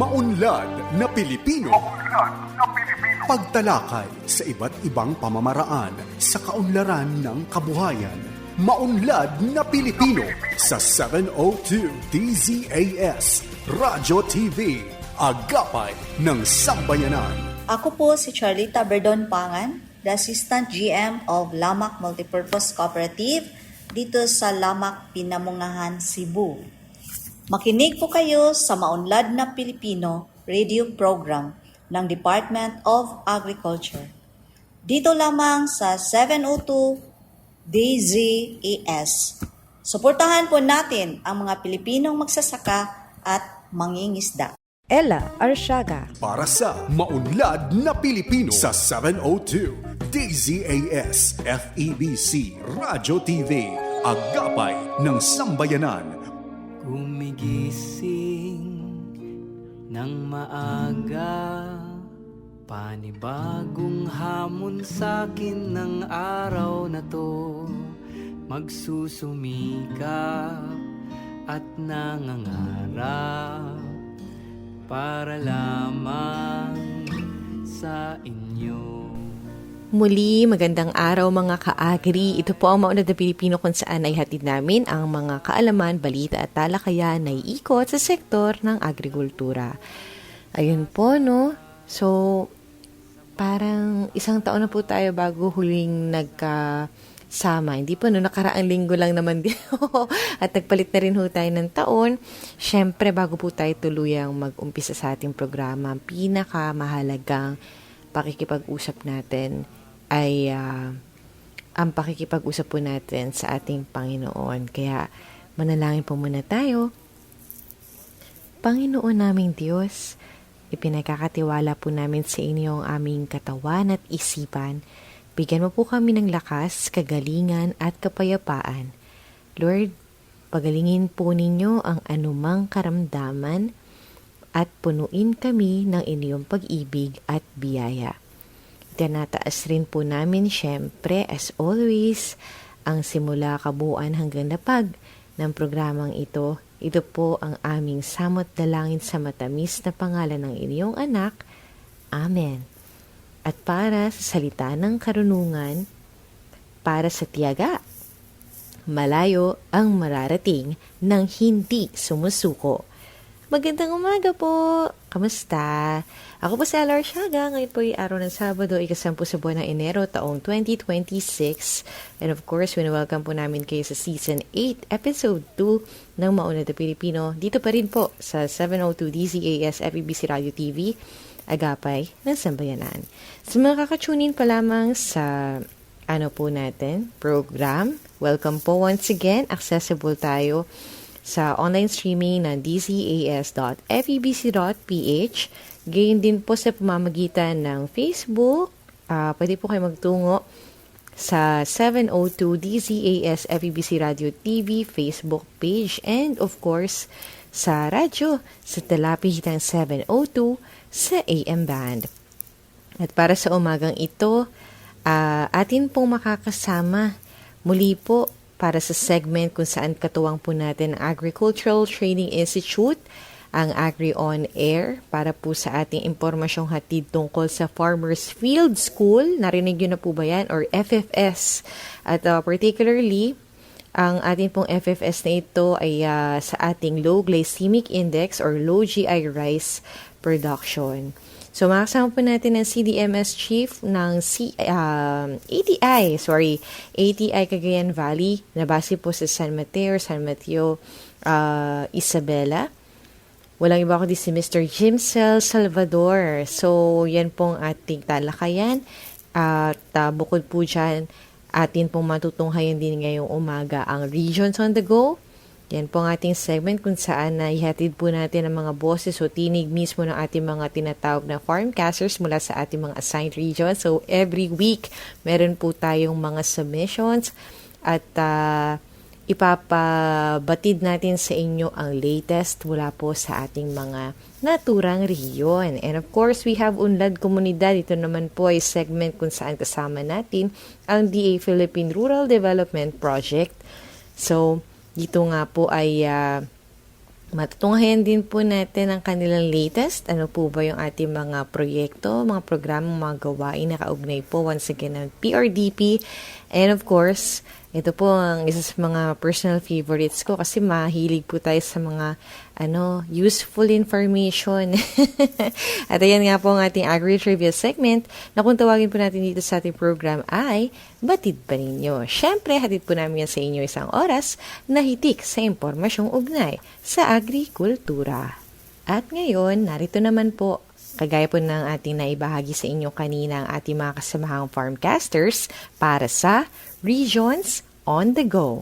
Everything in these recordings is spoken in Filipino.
Maunlad na Pilipino. Pagtalakay sa iba't ibang pamamaraan sa kaunlaran ng kabuhayan. Maunlad na Pilipino sa 702 DZAS Radyo TV. Agapay ng Sambayanan. Ako po si Charlita Berdon Pangan, the Assistant GM of Lamak Multipurpose Cooperative dito sa Lamak, Pinamungahan, Cebu. Makinig po kayo sa Maunlad na Pilipino radio program ng Department of Agriculture. Dito lamang sa 702 DZAS. Suportahan po natin ang mga Pilipinong magsasaka at mangingisda. Ella Arsiaga. Para sa Maunlad na Pilipino sa 702 DZAS FEBC Radyo TV. Agapay ng Sambayanan. Gumigising ng maaga, panibagong hamon sa'kin ng araw na to. Magsusumikap at nangangarap para lamang sa inyo. Muli, magandang araw mga ka-agri. Ito po ang Maunlad na Pilipino kung saan ay hatid namin ang mga kaalaman, balita at talakayan na iikot sa sektor ng agrikultura. Ayun po, no? So, parang isang taon na po tayo bago huling nagkasama. Hindi po, no? Nakaraang linggo lang naman din. At nagpalit na rin ho tayo ng taon. Siyempre, bago po tayo tuluyang mag-umpisa sa ating programa, pinakamahalagang pakikipag-usap natin ay ang pakikipag-usap po natin sa ating Panginoon. Kaya manalangin po muna tayo. Panginoon naming Diyos, ipinagkakatiwala po namin sa inyo ang aming katawan at isipan. Bigyan mo po kami ng lakas, kagalingan at kapayapaan. Lord, pagalingin po ninyo ang anumang karamdaman at punuin kami ng inyong pag-ibig at biyaya. Tinataas rin po namin syempre as always ang simula kabuuan hanggang napag ng programang ito. Ito po ang aming samot dalangin sa matamis na pangalan ng inyong anak. Amen. At para sa salita ng karunungan, para sa tiyaga, malayo ang mararating ng hindi sumusuko. Magandang umaga po! Kamusta? Ako po si Ella Arsiaga. Ngayon po ay araw ng Sabado, ikasampu sa buwan ng Enero, taong 2026. And of course, welcome po namin kayo sa Season 8, Episode 2 ng Maunlad na Pilipino. Dito pa rin po sa 702 DZAS FEBC Radio TV, Agapay ng Sambayanan. Sa mga kakatunin pa lamang sa po natin, program, welcome po once again. Accessible tayo sa online streaming ng dzas.febc.ph. Gayon din po sa pamamagitan ng Facebook. Pwede po kayo magtungo sa 702 DZAS FEBC Radio TV Facebook page and of course sa radyo sa talapitan 702 sa AM band. At para sa umagang ito, atin pong makakasama muli po para sa segment kung saan katuwang po natin ang Agricultural Training Institute, ang Agri On Air, para po sa ating impormasyong hatid tungkol sa Farmers Field School. Narinig yun na po ba yan? Or FFS. At particularly, ang ating pong FFS na ito ay sa ating Low Glycemic Index or Low GI Rice Production. So, makasama po natin ang CDMS Chief ng ATI Cagayan Valley, na base po sa San Mateo, Isabela. Walang iba kundi si Mr. Jimcel Salvador. So, yan pong ating talakayan. At bukod po dyan, atin pong matutunghayan din ngayong umaga ang Regions on the Go. Yan po ang ating segment kung saan na ihatid po natin ang mga boses o tinig mismo ng ating mga tinatawag na farmcasters mula sa ating mga assigned regions. So, every week, meron po tayong mga submissions at ipapabatid natin sa inyo ang latest mula po sa ating mga naturang rehiyon. And of course, we have Unlad Komunidad. Ito naman po ay segment kung saan kasama natin ang DA Philippine Rural Development Project. So, dito nga po ay Matutunghayan din po natin ang kanilang latest. Ano po ba yung ating mga proyekto, mga programa, mga gawain na kaugnay po once again ng PRDP. And of course, ito po ang isa sa mga personal favorites ko kasi mahilig po tayo sa mga useful information. At ayan nga po ang ating agri-trivia segment na kung tawagin po natin dito sa ating program ay Batid pa ninyo. Siyempre, hatid po namin yan sa inyo isang oras na hitik sa impormasyong ugnay sa agrikultura. At ngayon, narito naman po, kagaya po ng ating naibahagi sa inyo kanina ang ating mga kasamahang farmcasters para sa Regions on the Go.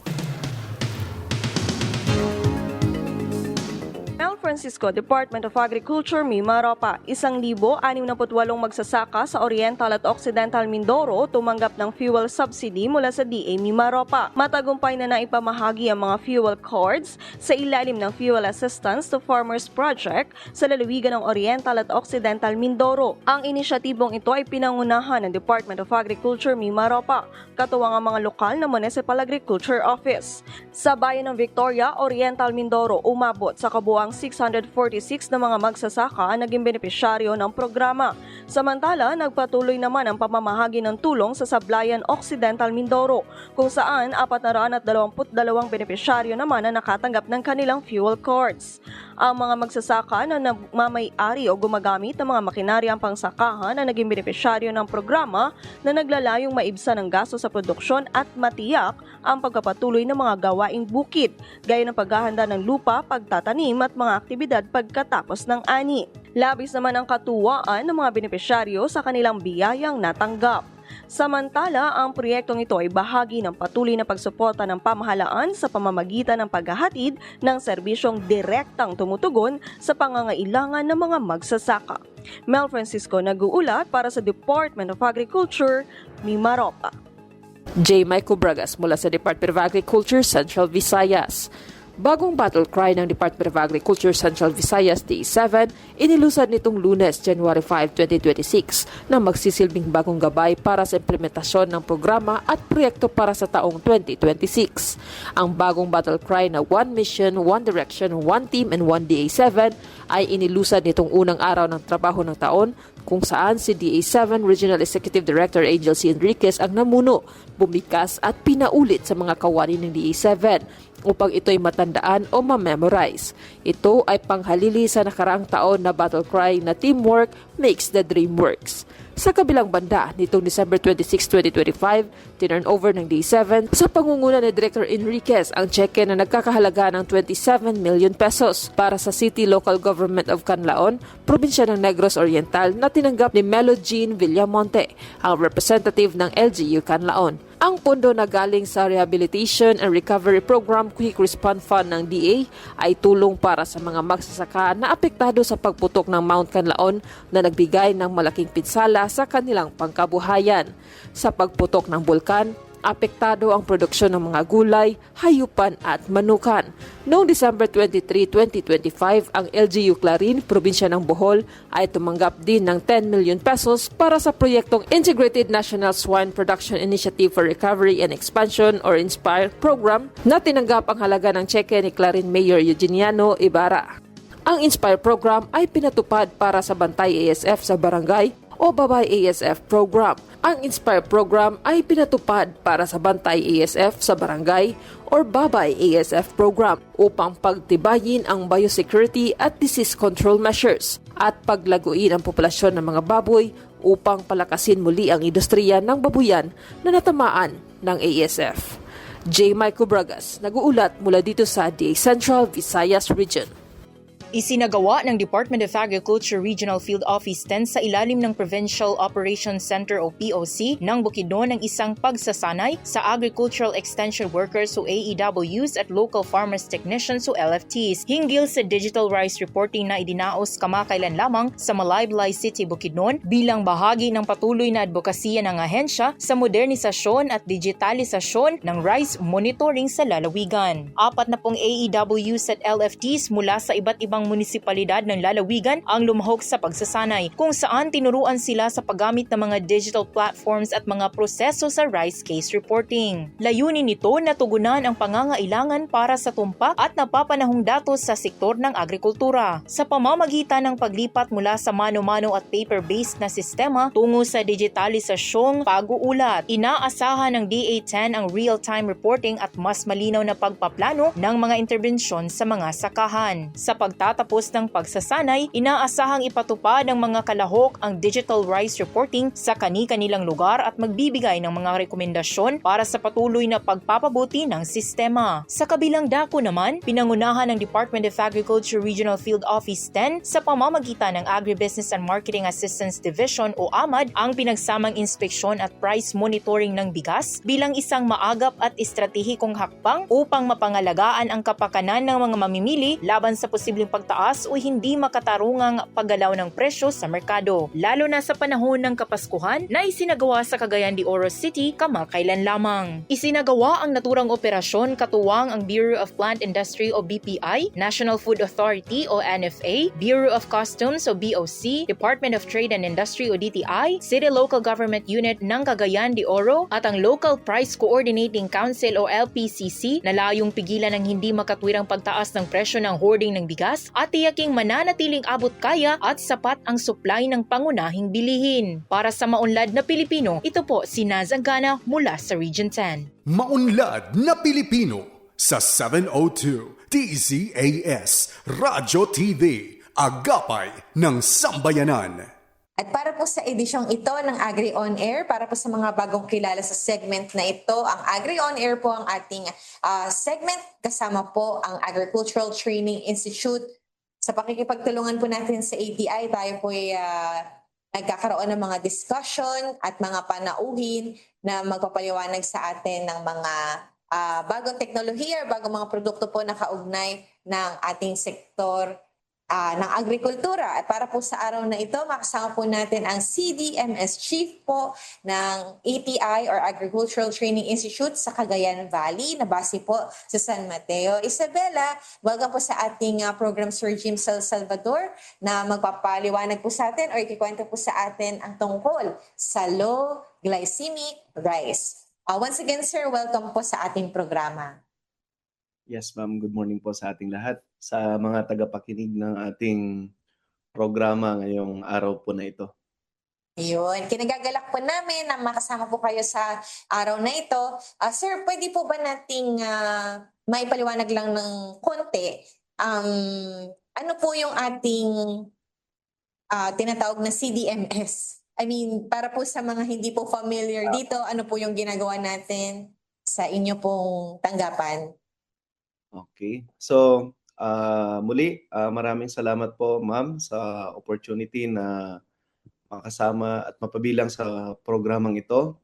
Francisco, Department of Agriculture, Mimaropa. 1,068 magsasaka sa Oriental at Occidental Mindoro tumanggap ng fuel subsidy mula sa DA Mimaropa. Matagumpay na naipamahagi ang mga fuel cards sa ilalim ng Fuel Assistance to Farmers Project sa lalawigan ng Oriental at Occidental Mindoro. Ang inisyatibong ito ay pinangunahan ng Department of Agriculture, Mimaropa, katuwang ang mga lokal na Municipal Agriculture Office. Sa bayan ng Victoria, Oriental Mindoro, umabot sa kabuang 646 na mga magsasaka ang naging benepisyaryo ng programa. Samantala, nagpatuloy naman ang pamamahagi ng tulong sa Sablayan Occidental Mindoro, kung saan 422 benepisyaryo naman ang nakatanggap ng kanilang fuel cards. Ang mga magsasaka na nagmamay-ari o gumagamit ng mga makinaryang pangsakahan na naging benepisyaryo ng programa na naglalayong maibsan ang gasto sa produksyon at matiyak ang pagpapatuloy ng mga gawaing bukid, gaya ng paghahanda ng lupa, pagtatanim at mga aktibidad pagkatapos ng ani. Labis naman ang katuwaan ng mga benepisyaryo sa kanilang biyayang natanggap. Samantala, ang proyektong ito ay bahagi ng patuloy na pagsuporta ng pamahalaan sa pamamagitan ng paghahatid ng serbisyong direktang tumutugon sa pangangailangan ng mga magsasaka. Mel Francisco, nag-uulat para sa Department of Agriculture, Mimaropa. J. Michael Bragas mula sa Department of Agriculture, Central Visayas. Bagong battle cry ng Department of Agriculture Central Visayas Day 7, inilusad nitong Lunes, January 5, 2026 na magsisilbing bagong gabay para sa implementasyon ng programa at proyekto para sa taong 2026. Ang bagong battle cry na One Mission, One Direction, One Team and One DA7 ay inilusad nitong unang araw ng trabaho ng taon kung saan si DA7 Regional Executive Director Angel C. Enriquez ang namuno, bumikas at pinaulit sa mga kawani ng DA7 upang ito'y matandaan o ma-memorize. Ito ay panghalili sa nakaraang taon na battle cry na teamwork makes the dream works. Sa kabilang banda, nitong December 26, 2025, tinurn over ng D7 sa pangunguna ni Director Enriquez ang cheque na nagkakahalaga ng 27 million pesos para sa City Local Government of Canlaon, probinsya ng Negros Oriental na tinanggap ni Melo Jean Villamonte, ang representative ng LGU Canlaon. Ang pondo na galing sa Rehabilitation and Recovery Program Quick Response Fund ng DA ay tulong para sa mga magsasaka na apektado sa pagputok ng Mount Canlaon na nagbigay ng malaking pinsala sa kanilang pangkabuhayan. Sa pagputok ng bulkan, apektado ang produksyon ng mga gulay, hayupan at manukan. Noong December 23, 2025, ang LGU Clarin, probinsya ng Bohol, ay tumanggap din ng 10 million pesos para sa proyektong Integrated National Swine Production Initiative for Recovery and Expansion or INSPIRE program na tinanggap ang halaga ng cheque ni Clarin Mayor Eugeniano Ibarra. Ang INSPIRE program ay pinatupad para sa Bantay ASF sa barangay o Babay ASF program. Ang INSPIRE program ay pinatupad para sa Bantay ASF sa barangay or Babay ASF program upang pagtibayin ang biosecurity at disease control measures at paglaguin ang populasyon ng mga baboy upang palakasin muli ang industriya ng babuyan na natamaan ng ASF. J. Michael Bragas, nag-uulat mula dito sa DA Central Visayas Region. Isinagawa ng Department of Agriculture Regional Field Office 10 sa ilalim ng Provincial Operations Center o POC ng Bukidnon ng isang pagsasanay sa Agricultural Extension Workers o AEWs at Local Farmers Technicians o LFTs hinggil sa digital rice reporting na idinaos kamakailan lamang sa Malayblay City, Bukidnon bilang bahagi ng patuloy na advokasya ng ahensya sa modernisasyon at digitalisasyon ng rice monitoring sa lalawigan. 40 AEWs at LFTs mula sa iba't ibang limang munisipalidad ng lalawigan ang lumahok sa pagsasanay, kung saan tinuruan sila sa paggamit ng mga digital platforms at mga proseso sa rice case reporting. Layunin nito na tugunan ang pangangailangan para sa tumpak at napapanahong datos sa sektor ng agrikultura sa pamamagitan ng paglipat mula sa mano-mano at paper-based na sistema tungo sa digitalisasyong pag-uulat. Inaasahan ng DA10 ang real-time reporting at mas malinaw na pagpaplano ng mga interbensyon sa mga sakahan. Sa pagtatapos ng pagsasanay, inaasahang ipatupad ng mga kalahok ang digital rice reporting sa kani-kanilang lugar at magbibigay ng mga rekomendasyon para sa patuloy na pagpapabuti ng sistema. Sa kabilang dako naman, pinangunahan ng Department of Agriculture Regional Field Office 10 sa pamamagitan ng Agribusiness and Marketing Assistance Division o AMAD ang pinagsamang inspeksyon at price monitoring ng bigas bilang isang maagap at estratehikong hakbang upang mapangalagaan ang kapakanan ng mga mamimili laban sa posibleng pagtaas o hindi makatarungang paggalaw ng presyo sa merkado, lalo na sa panahon ng Kapaskuhan na isinagawa sa Cagayan de Oro City kamakailan lamang. Isinagawa ang naturang operasyon katuwang ang Bureau of Plant Industry o BPI, National Food Authority o NFA, Bureau of Customs o BOC, Department of Trade and Industry o DTI, City Local Government Unit ng Cagayan de Oro at ang Local Price Coordinating Council o LPCC na layong pigilan ang hindi makatwirang pagtaas ng presyo ng hoarding ng bigas at tiyaking mananatiling abot kaya at sapat ang supply ng pangunahing bilihin. Para sa Maunlad na Pilipino, ito po si Nazangana mula sa Region 10. Maunlad na Pilipino sa 702 DZAS Radyo TV, Agapay ng Sambayanan. At para po sa edisyong ito ng Agri On Air, para po sa mga bagong kilala sa segment na ito, ang Agri On Air po ang ating segment. Kasama po ang Agricultural Training Institute. Sa pakikipagtulungan po natin sa ATI, tayo po ay nagkakaroon ng mga discussion at mga panauhin na magpapaliwanag sa atin ng mga bagong teknolohiya, bagong mga produkto po na kaugnay ng ating sektor ng agrikultura. At para po sa araw na ito, makasama po natin ang CDMS Chief po ng ATI or Agricultural Training Institute sa Cagayan Valley na base po sa San Mateo. Isabella, welcome po sa ating program Sir Jim Salvador na magpapaliwanag po sa atin o ikikwento po sa atin ang tungkol sa low glycemic rice. Once again, sir, welcome po sa ating programa. Yes, ma'am. Good morning po sa ating lahat. Sa mga tagapakinig ng ating programa ngayong araw po na ito. Ayun. Kinagagalak po namin na makasama po kayo sa araw na ito. Sir, pwede po ba nating maipaliwanag lang ng konti? Ano po yung ating tinatawag na CDMS? I mean, para po sa mga hindi po familiar dito, ano po yung ginagawa natin sa inyo pong tanggapan? Okay. So, muli, maraming salamat po, ma'am, sa opportunity na makasama at mapabilang sa programang ito.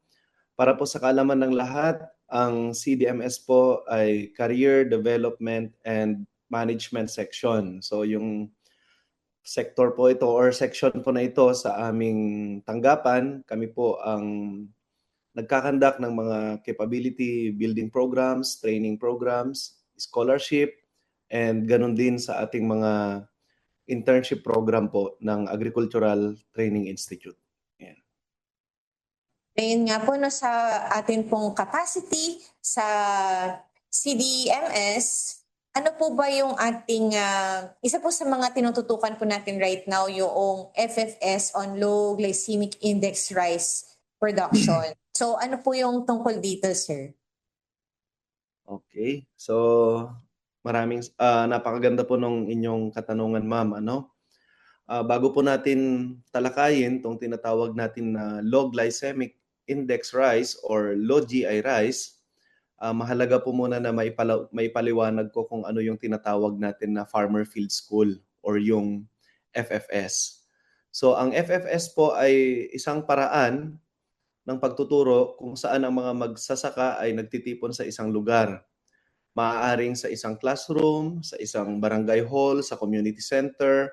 Para po sa kaalaman ng lahat, ang CDMS po ay Career Development and Management Section. So, yung sector po ito or section po na ito sa aming tanggapan, kami po ang nagkakandak ng mga capability building programs, training programs, scholarship, and ganun din sa ating mga internship program po ng Agricultural Training Institute. Yan. Ayun nga po, no, sa atin pong capacity sa CDMS, ano po ba yung ating, isa po sa mga tinututukan po natin right now, yung FFS on Low Glycemic Index Rice Production. So ano po yung tungkol dito, sir? Okay. So, napakaganda po nung inyong katanungan, ma'am. Bago po natin talakayin itong tinatawag natin na low glycemic index rice or low GI rice, mahalaga po muna na maipaliwanag ko kung ano yung tinatawag natin na Farmer Field School or yung FFS. So, ang FFS po ay isang paraan ng pagtuturo kung saan ang mga magsasaka ay nagtitipon sa isang lugar. Maaaring sa isang classroom, sa isang barangay hall, sa community center,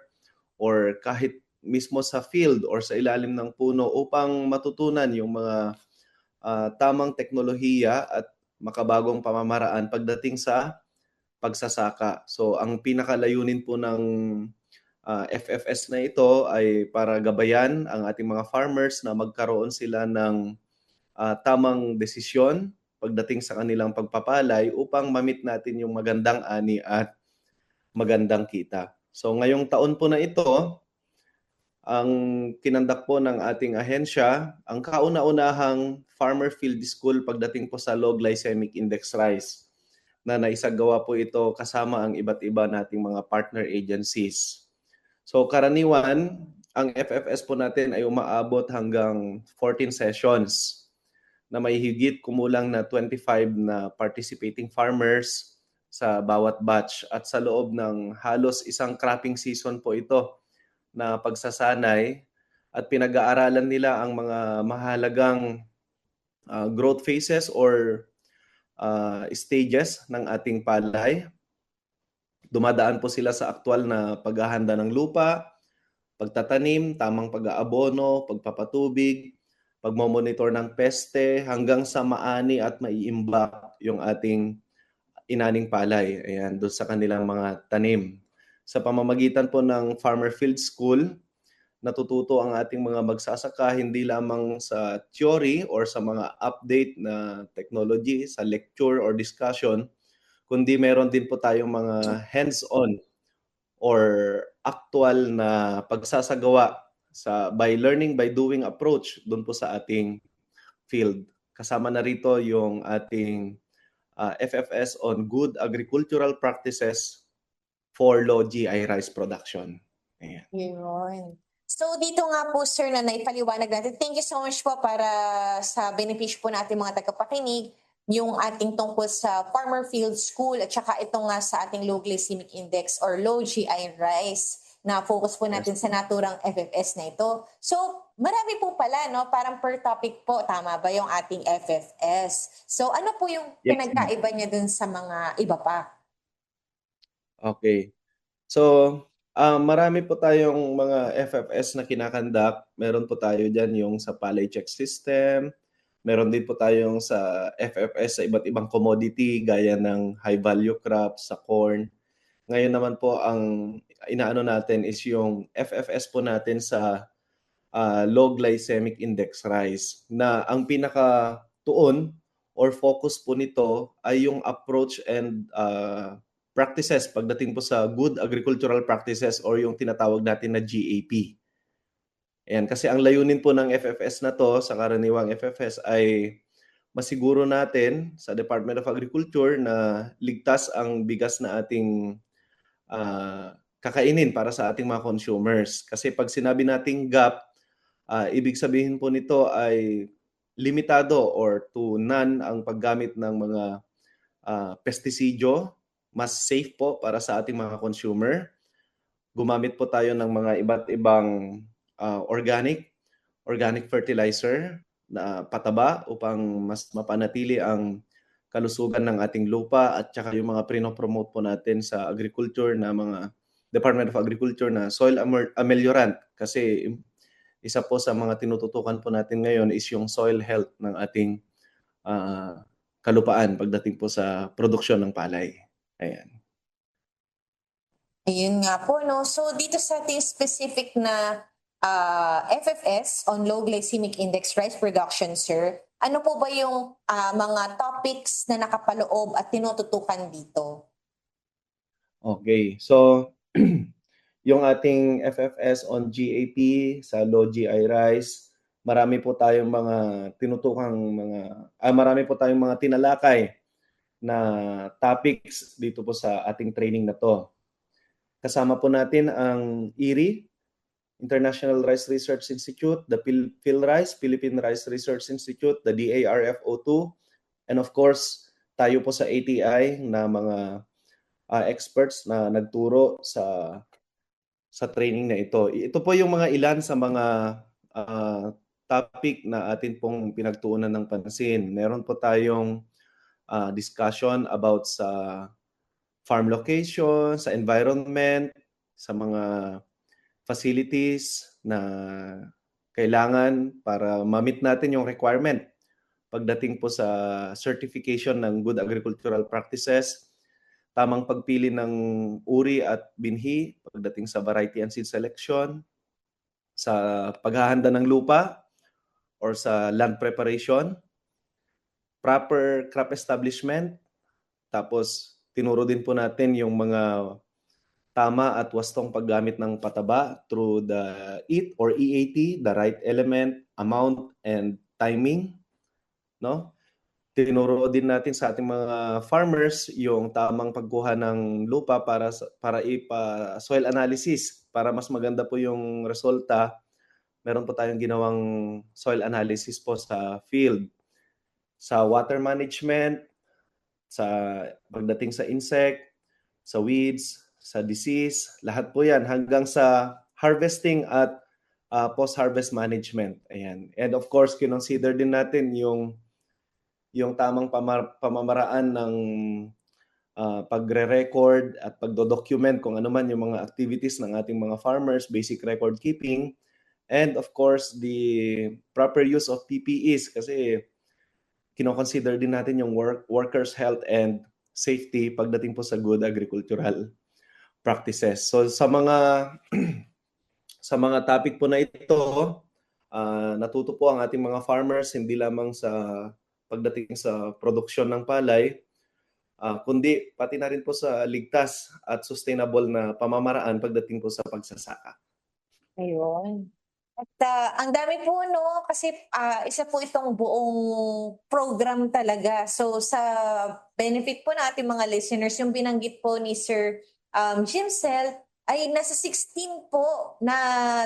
or kahit mismo sa field or sa ilalim ng puno upang matutunan yung mga tamang teknolohiya at makabagong pamamaraan pagdating sa pagsasaka. So ang pinakalayunin po ng FFS na ito ay para gabayan ang ating mga farmers na magkaroon sila ng tamang desisyon pagdating sa kanilang pagpapalay upang mamit natin yung magandang ani at magandang kita. So ngayong taon po na ito, ang kinandak po ng ating ahensya, ang kauna-unahang Farmer Field School pagdating po sa Low Glycemic Index Rice na naisagawa po ito kasama ang iba't iba nating mga partner agencies. So karaniwan, ang FFS po natin ay umaabot hanggang 14 sessions na may higit kumulang na 25 na participating farmers sa bawat batch. At sa loob ng halos isang cropping season po ito na pagsasanay at pinag-aaralan nila ang mga mahalagang growth phases or stages ng ating palay. Dumadaan po sila sa aktual na paghahanda ng lupa, pagtatanim, tamang pag-aabono, pagpapatubig, pagmomonitor ng peste, hanggang sa maani at maiimbak yung ating inaning palay. Ayan, doon sa kanilang mga tanim. Sa pamamagitan po ng Farmer Field School, natututo ang ating mga magsasaka hindi lamang sa theory or sa mga update na technology, sa lecture or discussion, kundi meron din po tayong mga hands-on or actual na pagsasagawa by learning by doing approach doon po sa ating field. Kasama na rito yung ating FFS on good agricultural practices for low GI rice production. Ayan. Yun. So dito nga po sir na naipaliwanag natin. Thank you so much po para sa benepisyo po natin mga tagapakinig yung ating tungkol sa Farmer Field School at saka ito nga sa ating low glycemic index or low GI rice na focus po natin sa naturang FFS na ito. So marami po pala, no? Parang per topic po, tama ba yung ating FFS? So ano po yung pinagkaiba niya dun sa mga iba pa? Okay. So, marami po tayong mga FFS na kinakandak. Meron po tayo dyan yung sa palay check system. Meron din po tayong sa FFS sa iba't ibang commodity gaya ng high value crops, sa corn. Ngayon naman po ang inaano natin is yung FFS po natin sa low glycemic index rice na ang pinaka-tuon or focus po nito ay yung approach and practices pagdating po sa good agricultural practices or yung tinatawag natin na GAP. Ayan, kasi ang layunin po ng FFS na to, sa karaniwang FFS, ay masiguro natin sa Department of Agriculture na ligtas ang bigas na ating kakainin para sa ating mga consumers. Kasi pag sinabi nating GAP, ibig sabihin po nito ay limitado or to none ang paggamit ng mga pestisidyo, mas safe po para sa ating mga consumer. Gumamit po tayo ng mga iba't ibang organic fertilizer na pataba upang mas mapanatili ang kalusugan ng ating lupa at saka yung mga pinopromote po natin sa agriculture na mga Department of Agriculture na soil ameliorant kasi isa po sa mga tinututukan po natin ngayon is yung soil health ng ating kalupaan pagdating po sa produksyon ng palay. Ayan. Ayun nga po, no? So dito sa ating specific na FFS on low glycemic index rice production, sir, ano po ba yung mga topics na nakapaloob at tinututukan dito? Okay. So, yung ating FFS on GAP sa low GI rice, marami po tayong mga marami po tayong mga tinalakay na topics dito po sa ating training na to. Kasama po natin ang IRI, International Rice Research Institute, the PhilRice, Philippine Rice Research Institute, the DARFO2, and of course, tayo po sa ATI na mga experts na nagturo sa training na ito. Ito po yung mga ilan sa mga topic na atin pong pinagtuunan ng pansin. Meron po tayong discussion about sa farm location, sa environment, sa mga facilities na kailangan para ma-meet natin yung requirement pagdating po sa certification ng good agricultural practices. tamang pagpili ng uri at binhi pagdating sa variety and seed selection, sa paghahanda ng lupa or sa land preparation, proper crop establishment, tapos tinuro din po natin yung mga tama at wastong paggamit ng pataba through the EAT or EAT, the right element, amount, and timing, no? Tinuro din natin sa ating mga farmers yung tamang pagkuha ng lupa para ipa-soil analysis para mas maganda po yung resulta. Meron po tayong ginawang soil analysis po sa field. Sa water management, sa pagdating sa insect, sa weeds, sa disease, lahat po yan hanggang sa harvesting at post-harvest management. Ayan. And of course, kinonsider din natin yung tamang pamamaraan ng pagre-record at pagdo-document kung ano man yung mga activities ng ating mga farmers, basic record keeping, and of course, the proper use of PPEs kasi kino-consider din natin yung workers' health and safety pagdating po sa good agricultural practices. So sa mga topic po na ito, natuto po ang ating mga farmers hindi lamang sa pagdating sa produksyon ng palay, kundi pati na rin po sa ligtas at sustainable na pamamaraan pagdating po sa pagsasaka. Ayun. At ang dami po, no? Kasi isa po itong buong program talaga. So sa benefit po natin mga listeners, yung binanggit po ni Sir Jimsel ay nasa 16 po na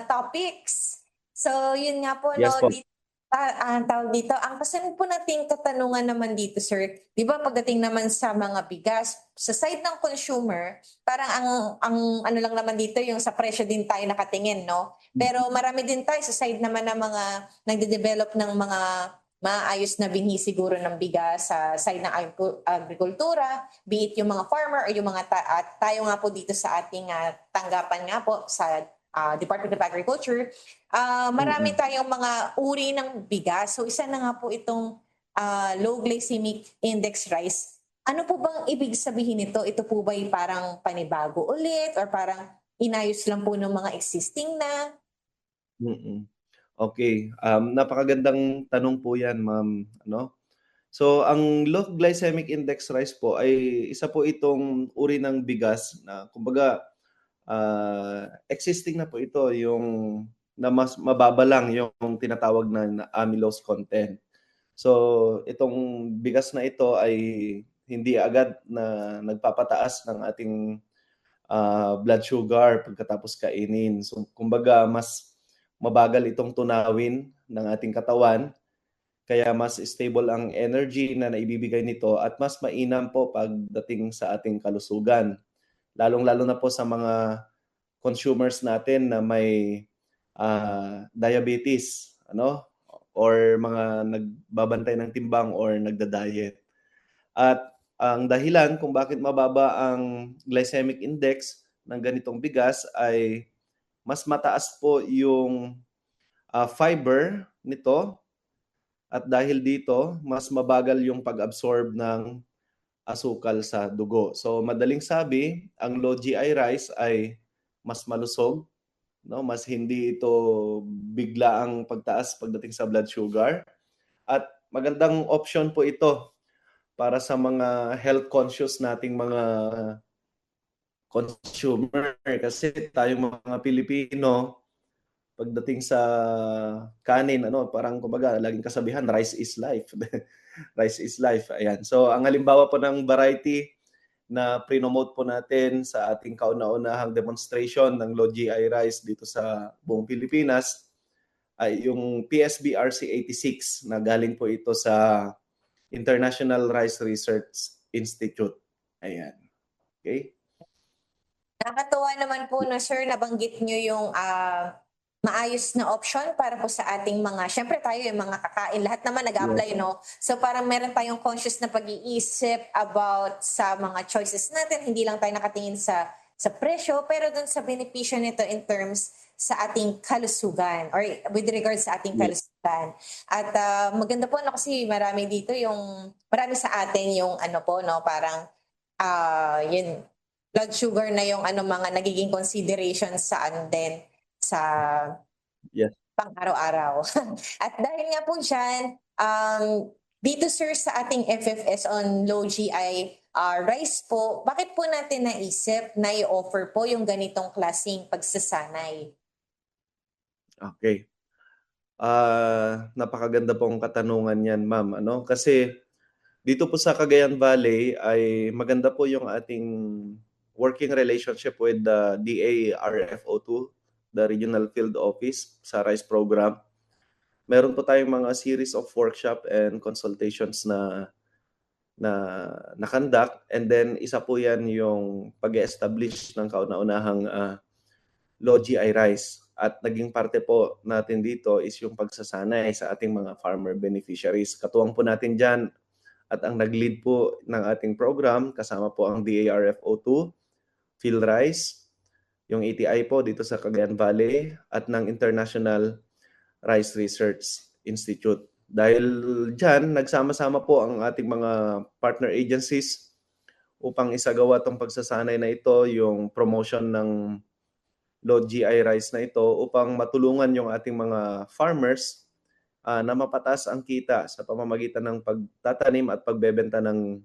topics. So yun nga po, Yes, no? po. Ang tawag dito, ang kasunod po nating katanungan naman dito, sir, di ba pagdating naman sa mga bigas, sa side ng consumer, parang ang ano lang naman dito, yung sa presyo din tayo nakatingin, no? Pero marami din tayo sa side naman ng mga nagde-develop ng mga maayos na binhi siguro ng bigas sa side ng agrikultura, be it yung mga farmer o yung mga tayo nga po dito sa ating tanggapan nga po sa Department of Agriculture, marami tayong mga uri ng bigas. So isa na nga po itong low glycemic index rice. Ano po bang ibig sabihin nito? Ito po ba parang panibago ulit or parang inayos lang po ng mga existing na? Okay. Napakagandang tanong po yan, ma'am. So ang low glycemic index rice po ay isa po itong uri ng bigas na kumbaga existing na po ito, yung na mas mababa lang yung tinatawag na amylose content. So itong bigas na ito ay hindi agad na nagpapataas ng ating blood sugar pagkatapos kainin. So kumbaga mas mabagal itong tunawin ng ating katawan, kaya mas stable ang energy na naibibigay nito at mas mainam po pagdating sa ating kalusugan. Lalong-lalo na po sa mga consumers natin na may diabetes, or mga nagbabantay ng timbang or nagda-diet. At ang dahilan kung bakit mababa ang glycemic index ng ganitong bigas ay mas mataas po yung fiber nito at dahil dito, mas mabagal yung pag-absorb ng asukal sa dugo. So madaling sabi, ang low GI rice ay mas malusog, mas hindi ito bigla ang pagtaas pagdating sa blood sugar. At magandang option po ito para sa mga health conscious nating mga consumer kasi tayong mga Pilipino pagdating sa kanin, parang kumbaga laging kasabihan, rice is life. Rice is life. Ayan. So ang halimbawa po ng variety na prinomote po natin sa ating kauna-unahang demonstration ng low GI rice dito sa buong Pilipinas ay yung PSB-RC 86 na galing po ito sa International Rice Research Institute. Ayan. Okay? Nakakatuwa naman po na sir, nabanggit nyo yung maayos na option para po sa ating mga, syempre tayo yung mga kakain, lahat naman nag-apply, no? So parang meron tayong conscious na pag-iisip about sa mga choices natin, hindi lang tayo nakatingin sa presyo, pero dun sa benepisyo nito in terms sa ating kalusugan or with regards sa ating kalusugan. At maganda po kasi marami dito marami sa atin yung parang yun, blood sugar na yung mga nagiging considerations sa din sa Yes. pang-araw-araw. At dahil nga po dyan, dito sir sa ating FFS on low GI rice po, bakit po natin naisip na i-offer po yung ganitong klaseng pagsasanay? Okay. Napakaganda pong katanungan yan, ma'am. Kasi dito po sa Cagayan Valley ay maganda po yung ating working relationship with the DARFO2, the Regional Field Office sa RICE program. Meron po tayong mga series of workshop and consultations na conduct, and then isa po yan yung pag-establish ng kauna-unahang low GI rice. At naging parte po natin dito is yung pagsasanay sa ating mga farmer beneficiaries. Katuwang po natin dyan at ang nag-lead po ng ating program, kasama po ang DARFO2, Field Rice, yung ETI po dito sa Cagayan Valley, at ng International Rice Research Institute. Dahil dyan, nagsama-sama po ang ating mga partner agencies upang isagawa itong pagsasanay na ito, yung promotion ng low GI rice na ito upang matulungan yung ating mga farmers na mapataas ang kita sa pamamagitan ng pagtatanim at pagbebenta ng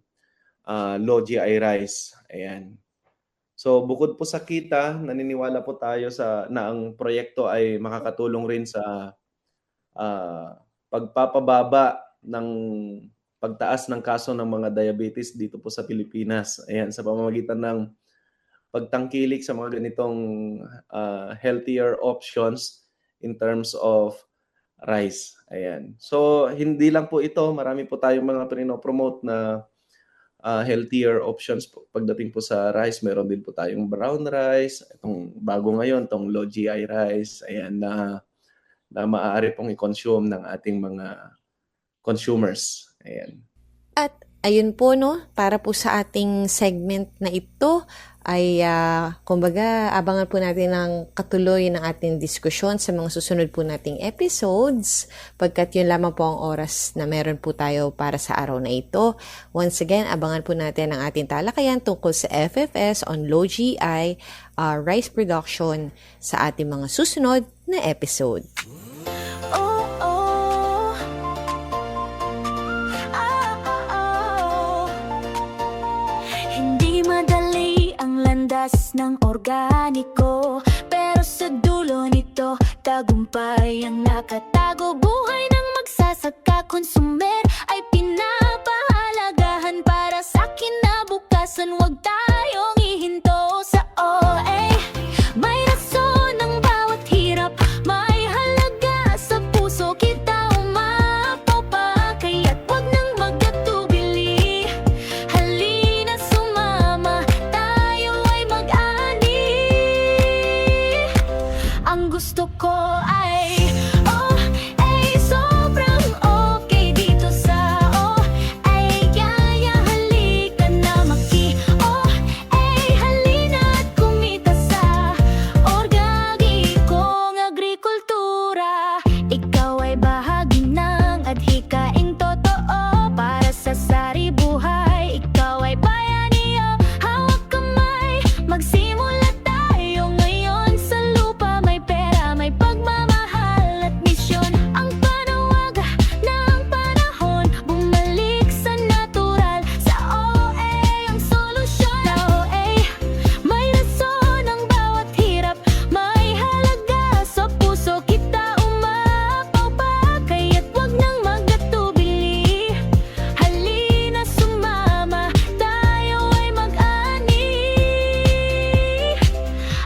low GI rice. Ayan. So bukod po sa kita, naniniwala po tayo na ang proyekto ay makakatulong rin sa pagpapababa ng pagtaas ng kaso ng mga diabetes dito po sa Pilipinas. Ayan, sa pamamagitan ng pagtangkilik sa mga ganitong healthier options in terms of rice. Ayan. So hindi lang po ito, marami po tayong mga pinopromote na healthier options po. Pagdating po sa rice, meron din po tayong brown rice, itong bago ngayon, itong low GI rice, ayan, na maaari pong i-consume ng ating mga consumers. Ayan. At ayun po, no, para po sa ating segment na ito ay kumbaga abangan po natin ang katuloy ng ating diskusyon sa mga susunod po nating episodes, pagkat yun lamang po ang oras na meron po tayo para sa araw na ito. Once again, abangan po natin ang ating talakayan tungkol sa FFS on low GI rice production sa ating mga susunod na episode. Hindi madali ang landas ng organiko, pero sa dulo nito tagumpay ang nakatago. Buhay ng magsasaka, konsumer ay pinapahalagahan. Para sa kinabukasan, huwag tayong ihinto sa OA. May rason ang bawat hirap, may halaga sa puso. Kita umapaw pa, kaya't huwag nang magkatubili. Halina sumama, tayo ay mag-ani. Ang gusto ko ay sobrang okay dito sa yaya. Halika na halina at kumita sa organikong agrikultura. Ikaw ay bahagi ng adhikaing totoo. Para sa sari buhay, ikaw ay bayaniyo. Hawak kamay, magsimula tayo ngayon. Sa lupa may pera, may pagmamahal at misyon. Ang panawag ng panahon, bumalik sa natural. Sa OA ang solusyon. Sa OA may rason ang bawat hirap, may halaga sa puso. Kita umapaw pa, kaya't huwag nang magkatubili. Halina sumama, tayo ay mag-ani.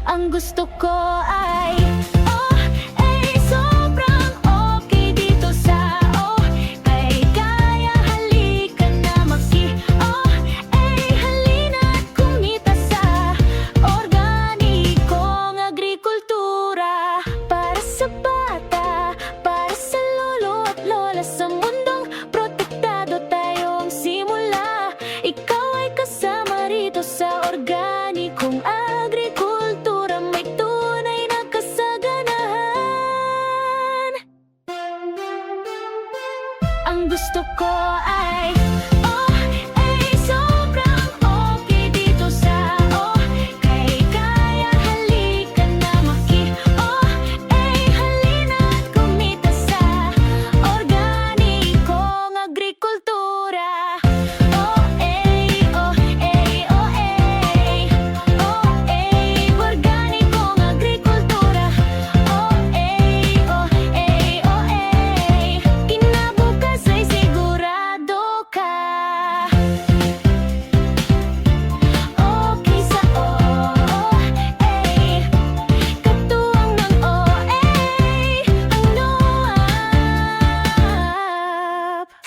Ang gusto ko ay sobrang okay dito sa kaya. Halika na halina at kumita sa organikong agrikultura. Para sa bata, para sa lolo at lola, sa mundong protektado tayo ang simula. Ikaw ay kasama rito sa organikong agrikultura. May tunay na kasaganahan. Ang gusto ko ay sobrang okay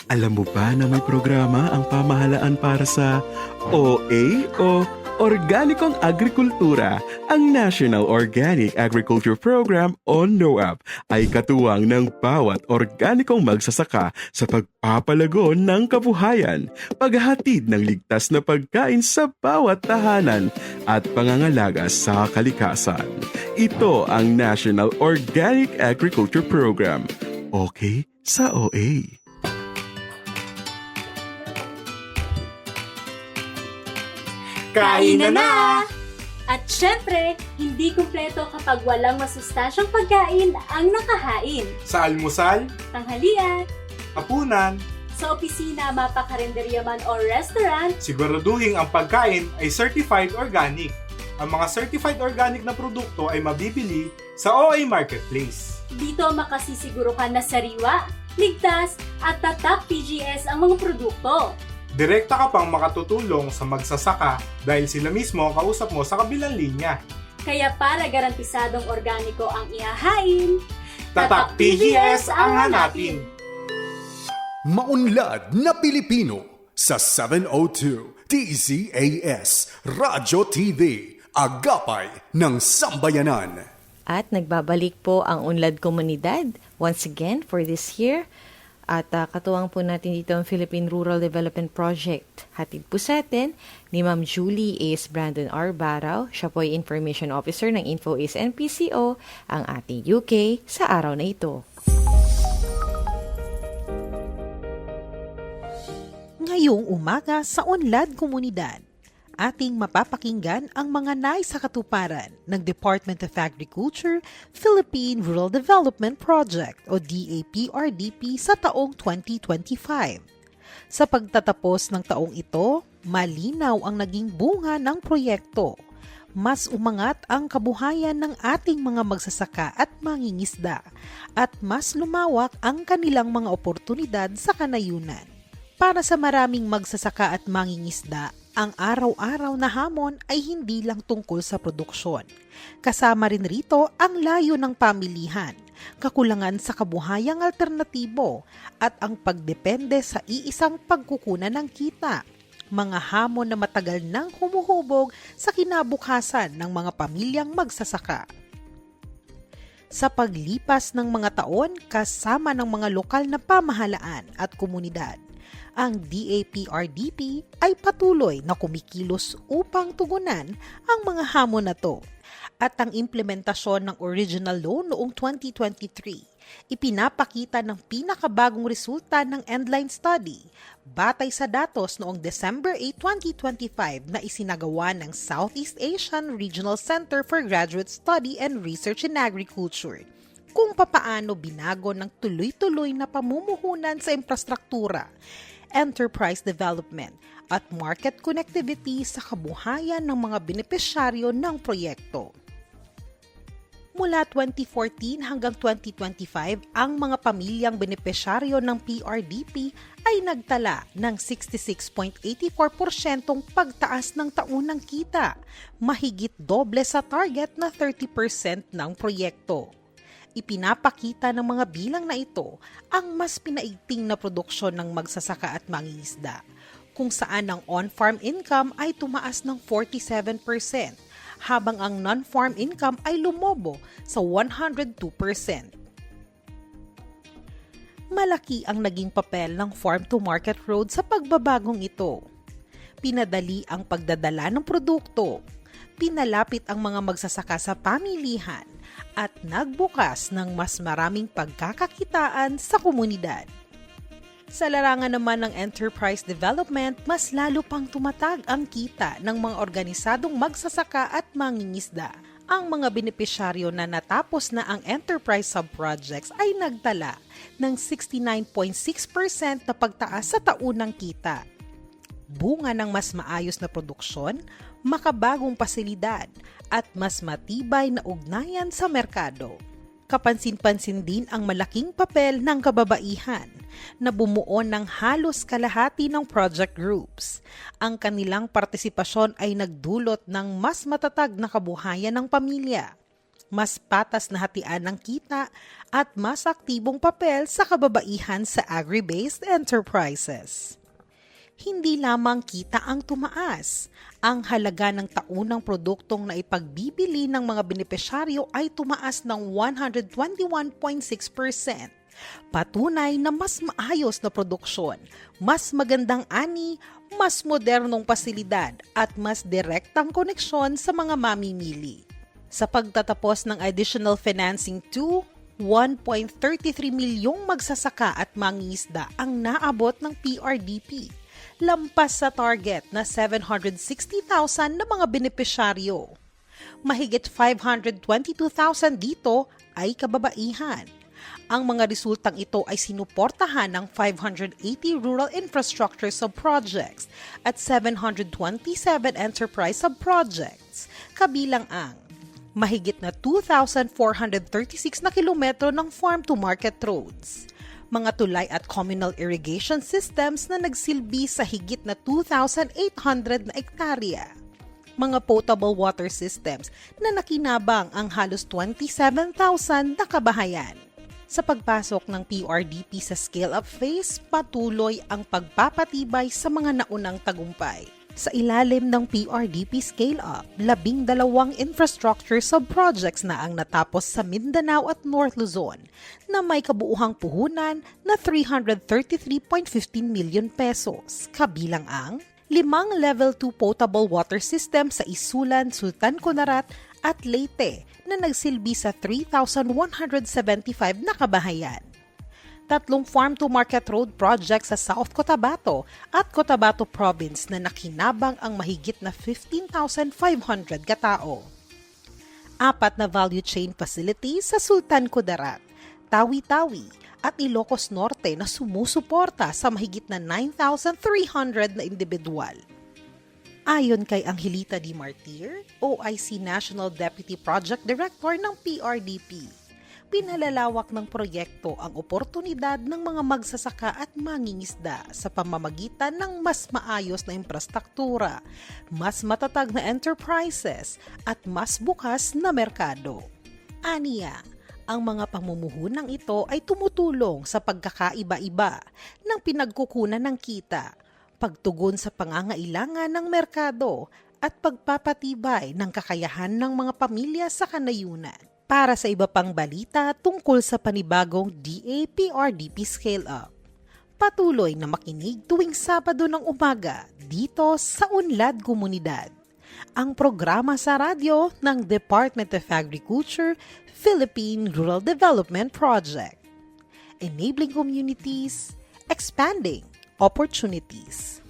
Alam mo ba na may programa ang pamahalaan para sa OA o Organikong Agrikultura? Ang National Organic Agriculture Program o NOAP ay katuwang ng bawat organikong magsasaka sa pagpapalago ng kabuhayan, paghahatid ng ligtas na pagkain sa bawat tahanan at pangangalaga sa kalikasan. Ito ang National Organic Agriculture Program. Okay sa OA. Kain na! At syempre, hindi kumpleto kapag walang masustansyang pagkain ang nakahain. Sa almusal, Tanghalian, hapunan, sa opisina, mapakarenderya man o restaurant, siguraduhin ang pagkain ay certified organic. Ang mga certified organic na produkto ay mabibili sa OA Marketplace. dito makasisiguro ka na sariwa, ligtas at tatak PGS ang mga produkto. Direkta ka pang makatutulong sa magsasaka dahil sila mismo ang kausap mo sa kabilang linya. Kaya para garantisadong organiko ang ihahain, Tatak PGS ang hanapin. Maunlad na Pilipino sa 702 DZAS Radyo TV, Agapay ng Sambayanan. At nagbabalik po ang Unlad Komunidad once again for this year. At katuwang po natin dito ang Philippine Rural Development Project. Hatid po sa atin ni Ma'am Julie A.S. Brandon R. Barao. Siya po ay Information Officer ng InfoAce NPCO, ang ating UK sa araw na ito. Ngayong umaga sa Unlad Komunidad, ating mapapakinggan ang mga naisakatuparan ng Department of Agriculture Philippine Rural Development Project o DAP-RDP sa taong 2025. Sa pagtatapos ng taong ito, malinaw ang naging bunga ng proyekto. Mas umangat ang kabuhayan ng ating mga magsasaka at mangingisda at mas lumawak ang kanilang mga oportunidad sa kanayunan. Para sa maraming magsasaka at mangingisda, ang araw-araw na hamon ay hindi lang tungkol sa produksyon. Kasama rin rito ang layo ng pamilihan, kakulangan sa kabuhayang alternatibo, at ang pagdepende sa iisang pagkukunan ng kita. Mga hamon na matagal nang humuhubog sa kinabukasan ng mga pamilyang magsasaka. Sa paglipas ng mga taon, kasama ng mga lokal na pamahalaan at komunidad, ang DAP-RDP ay patuloy na kumikilos upang tugunan ang mga hamon na to. At ang implementasyon ng original law noong 2023, ipinapakita ng pinakabagong resulta ng Endline Study batay sa datos noong December 8, 2025 na isinagawa ng Southeast Asian Regional Center for Graduate Study and Research in Agriculture kung papaano binago ng tuloy-tuloy na pamumuhunan sa infrastruktura, enterprise development at market connectivity sa kabuhayan ng mga benepisyaryo ng proyekto. Mula 2014 hanggang 2025, ang mga pamilyang benepisyaryo ng PRDP ay nagtala ng 66.84% pagtaas ng taunang kita, mahigit doble sa target na 30% ng proyekto. Ipinapakita ng mga bilang na ito ang mas pinaigting na produksyon ng magsasaka at mangingisda, kung saan ang on-farm income ay tumaas ng 47%, habang ang non-farm income ay lumobo sa 102%. Malaki ang naging papel ng farm-to-market road sa pagbabagong ito. Pinadali ang pagdadala ng produkto, pinalapit ang mga magsasaka sa pamilihan, at nagbukas ng mas maraming pagkakakitaan sa komunidad. Sa larangan naman ng enterprise development, mas lalo pang tumatag ang kita ng mga organisadong magsasaka at mangingisda. Ang mga benepisyaryo na natapos na ang enterprise subprojects ay nagtala ng 69.6% na pagtaas sa taunang kita. Bunga ng mas maayos na produksyon, makabagong pasilidad, at mas matibay na ugnayan sa merkado. Kapansin-pansin din ang malaking papel ng kababaihan na bumuo ng halos kalahati ng project groups. Ang kanilang partisipasyon ay nagdulot ng mas matatag na kabuhayan ng pamilya. mas patas na hatian ng kita at mas aktibong papel sa kababaihan sa agri-based enterprises. Hindi lamang kita ang tumaas. Ang halaga ng taunang produktong na ipagbibili ng mga benepisyaryo ay tumaas ng 121.6%. Patunay na mas maayos na produksyon, mas magandang ani, mas modernong pasilidad at mas direktang koneksyon sa mga mamimili. Sa pagtatapos ng additional financing to 1.33 milyong magsasaka at mangingisda ang naabot ng PRDP, lampas sa target na 760,000 na mga benepisyaryo. Mahigit 522,000 dito ay kababaihan. Ang mga resultang ito ay sinuportahan ng 580 rural infrastructure sub-projects at 727 enterprise sub-projects, kabilang ang mahigit na 2,436 na kilometro ng farm-to-market roads, mga tulay at communal irrigation systems na nagsilbi sa higit na 2,800 na ektarya, mga potable water systems na nakinabang ang halos 27,000 na kabahayan. Sa pagpasok ng PRDP sa scale-up phase, patuloy ang pagpapatibay sa mga naunang tagumpay. Sa ilalim ng PRDP scale-up, 12 infrastructure sub-projects na ang natapos sa Mindanao at North Luzon na may kabuuhang puhunan na 333.15 million pesos, kabilang ang 5 level 2 potable water system sa Isulan, Sultan Kudarat at Leyte na nagsilbi sa 3,175 na kabahayan. 3 farm-to-market road projects sa South Cotabato at Cotabato Province na nakinabang ang mahigit na 15,500 katao. 4 na value chain facilities sa Sultan Kudarat, Tawi-Tawi at Ilocos Norte na sumusuporta sa mahigit na 9,300 na individual. Ayon kay Angelita Di Martir, OIC National Deputy Project Director ng PRDP, pinalalawak ng proyekto ang oportunidad ng mga magsasaka at mangingisda sa pamamagitan ng mas maayos na infrastruktura, mas matatag na enterprises at mas bukas na merkado. Aniya, ang mga pamumuhunang ito ay tumutulong sa pagkakaiba-iba ng pinagkukunan ng kita, pagtugon sa pangangailangan ng merkado at pagpapatibay ng kakayahan ng mga pamilya sa kanayunan. Para sa iba pang balita tungkol sa panibagong DA-PRDP Scale-Up, patuloy na makinig tuwing Sabado ng umaga dito sa Unlad Komunidad, ang programa sa radyo ng Department of Agriculture, Philippine Rural Development Project. Enabling communities, expanding opportunities.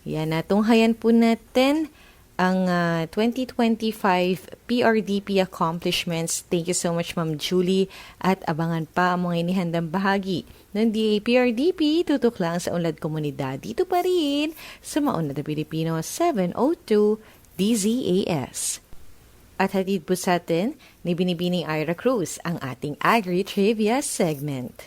Yan, natunghayan po natin ang 2025 PRDP accomplishments. Thank you so much, Ma'am Julie. At abangan pa ang mga inihandang bahagi ng DA-PRDP tutok lang sa Unlad Komunidad. Dito pa rin sa Maunlad na Pilipino 702 DZAS. At hatid po sa atin ni Binibining Ira Cruz ang ating Agri-Trivia segment.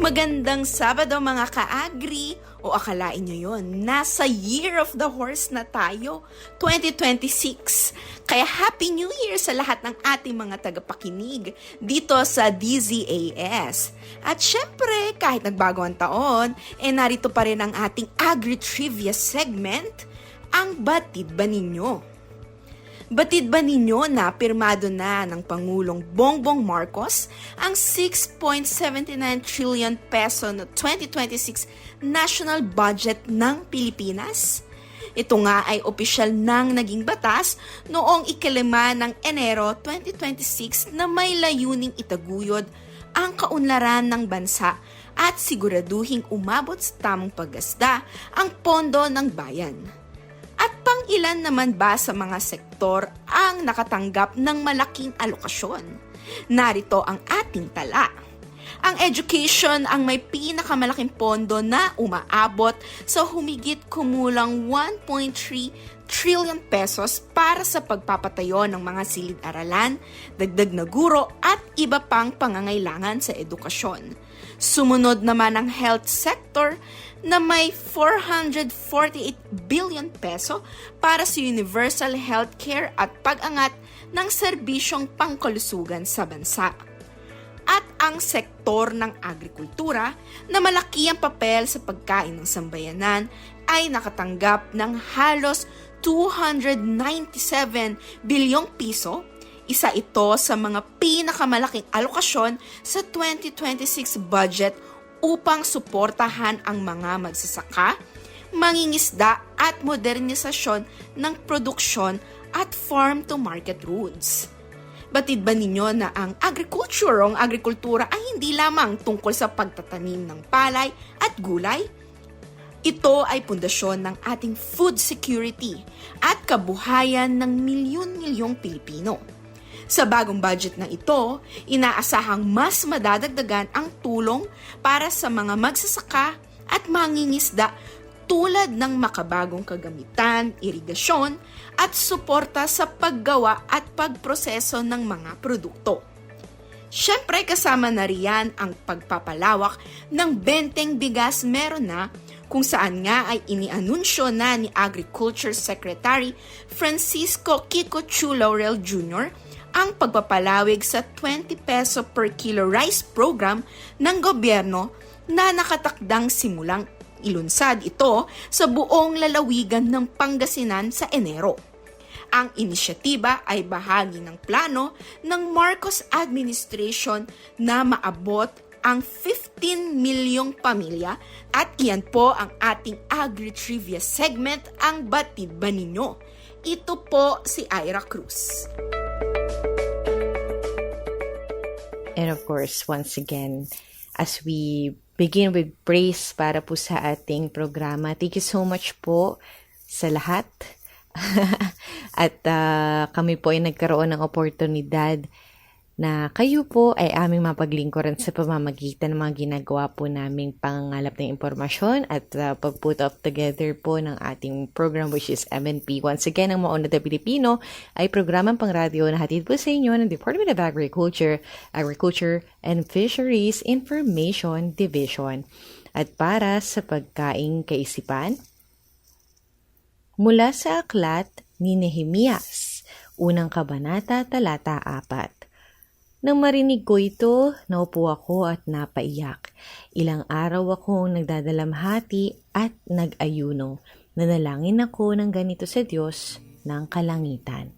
Magandang Sabado mga ka-agri! O akalain nyo yun, nasa Year of the Horse na tayo, 2026. Kaya Happy New Year sa lahat ng ating mga tagapakinig dito sa DZAS. At syempre, kahit nagbago ang taon, narito pa rin ang ating Agri-Trivia segment, ang Batid Ba Ninyo? Batid ba ninyo na pirmado na ng Pangulong Bongbong Marcos ang 6.79 trillion peso na 2026 national budget ng Pilipinas? Ito nga ay opisyal nang naging batas noong 5 ng Enero 2026 na may layuning itaguyod ang kaunlaran ng bansa at siguraduhing umabot sa tamang paggasda ang pondo ng bayan. At pang-ilan naman ba sa mga sektor ang nakatanggap ng malaking alokasyon? Narito ang ating tala. Ang education ang may pinakamalaking pondo na umaabot sa humigit kumulang 1.3 trillion pesos para sa pagpapatayo ng mga silid-aralan, dagdag na guro at iba pang pangangailangan sa edukasyon. Sumunod naman ang health sector na may 448 billion peso para sa universal healthcare at pag-angat ng serbisyong pangkalusugan sa bansa. At ang sektor ng agrikultura na malaki ang papel sa pagkain ng sambayanan ay nakatanggap ng halos 297 bilyong piso. Isa ito sa mga pinakamalaking alokasyon sa 2026 budget upang suportahan ang mga magsasaka, mangingisda at modernisasyon ng produksyon at farm-to-market routes. Batid ba ninyo na ang agriculture o ang agrikultura ay hindi lamang tungkol sa pagtatanim ng palay at gulay? Ito ay pundasyon ng ating food security at kabuhayan ng milyon-milyong Pilipino. Sa bagong budget na ito, inaasahang mas madadagdagan ang tulong para sa mga magsasaka at mangingisda tulad ng makabagong kagamitan, irigasyon at suporta sa paggawa at pagproseso ng mga produkto. Siyempre kasama na riyan ang pagpapalawak ng benteng bigas meron na kung saan nga ay inianunsyo na ni Agriculture Secretary Francisco Kiko Chu Laurel Jr. ang pagpapalawig sa 20 peso per kilo rice program ng gobyerno na nakatakdang simulang ilunsad ito sa buong lalawigan ng Pangasinan sa Enero. Ang inisyatiba ay bahagi ng plano ng Marcos administration na maabot ang 15 milyong pamilya at iyan po ang ating Agri-Trivia segment, ang Batid Ba Ninyo? Ito po si Ira Cruz. And of course, once again, as we begin with praise para po sa ating programa, thank you so much po sa lahat. At kami po ay nagkaroon ng oportunidad na kayo po ay aming mapaglingkuran sa pamamagitan ng mga ginagawa po naming pangangalap ng impormasyon at pag-put up together po ng ating program which is MNP. Once again, ang Mauna na Pilipino ay programang pangradyo na hatid po sa inyo ng Department of Agriculture, Agriculture and Fisheries Information Division. At para sa pagkaing kaisipan, mula sa aklat ni Nehemias, unang kabanata, talata 4. Nang marinig ko ito, naupo ako at napaiyak. Ilang araw akong nagdadalamhati at nag-ayuno. Nanalangin ako ng ganito sa Diyos ng kalangitan.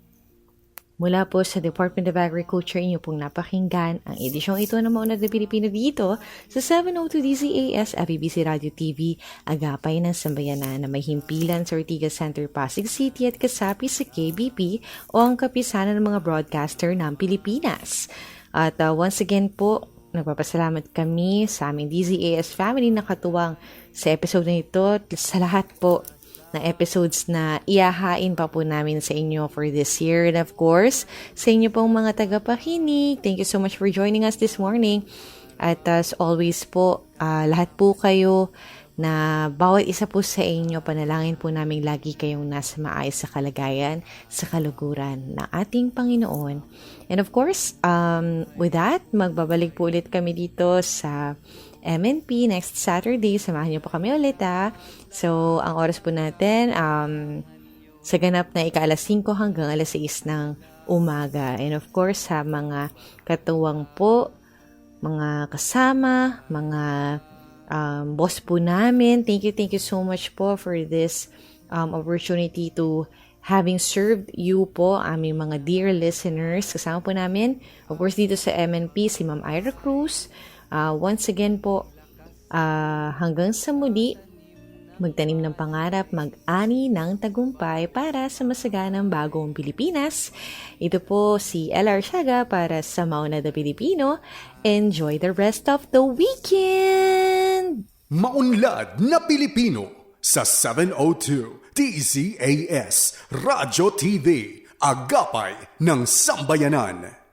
Mula po sa Department of Agriculture, inyo pong napakinggan ang edisyong ito ng Mauna na Pilipino dito sa 702 DZAS FEBC Radio TV, agapay ng sambayanan na may himpilan sa Ortigas Center, Pasig City at kasapi sa KBP o ang kapisanan ng mga broadcaster ng Pilipinas. At once again po, nagpapasalamat kami sa aming DZAS family na katuwang sa episode na ito, sa lahat po na episodes na iyahain pa po namin sa inyo for this year. And of course, sa inyo pong mga tagapakinig, thank you so much for joining us this morning. At as always po, lahat po kayo na bawat isa po sa inyo, panalangin po namin lagi kayong nasa maayos sa kalagayan, sa kaluguran ng ating Panginoon. And of course, with that, magbabalik po ulit kami dito sa MNP next Saturday. Samahan niyo po kami ulit So, ang oras po natin, sa ganap na ika-5 hanggang 6 ng umaga. And of course, sa mga katuwang po, mga kasama, mga boss po namin, thank you so much po for this opportunity to having served you po, aming mga dear listeners. Kasama po namin, of course, dito sa MNP, si Ma'am Ira Cruz. Once again po, hanggang sa muli, magtanim ng pangarap, mag-ani ng tagumpay para sa masaganang bagong Pilipinas. Ito po si LR Siaga para sa Mauna na Pilipino. Enjoy the rest of the weekend! Maunlad na Pilipino sa 702 DZAS Radyo TV, agapay ng sambayanan.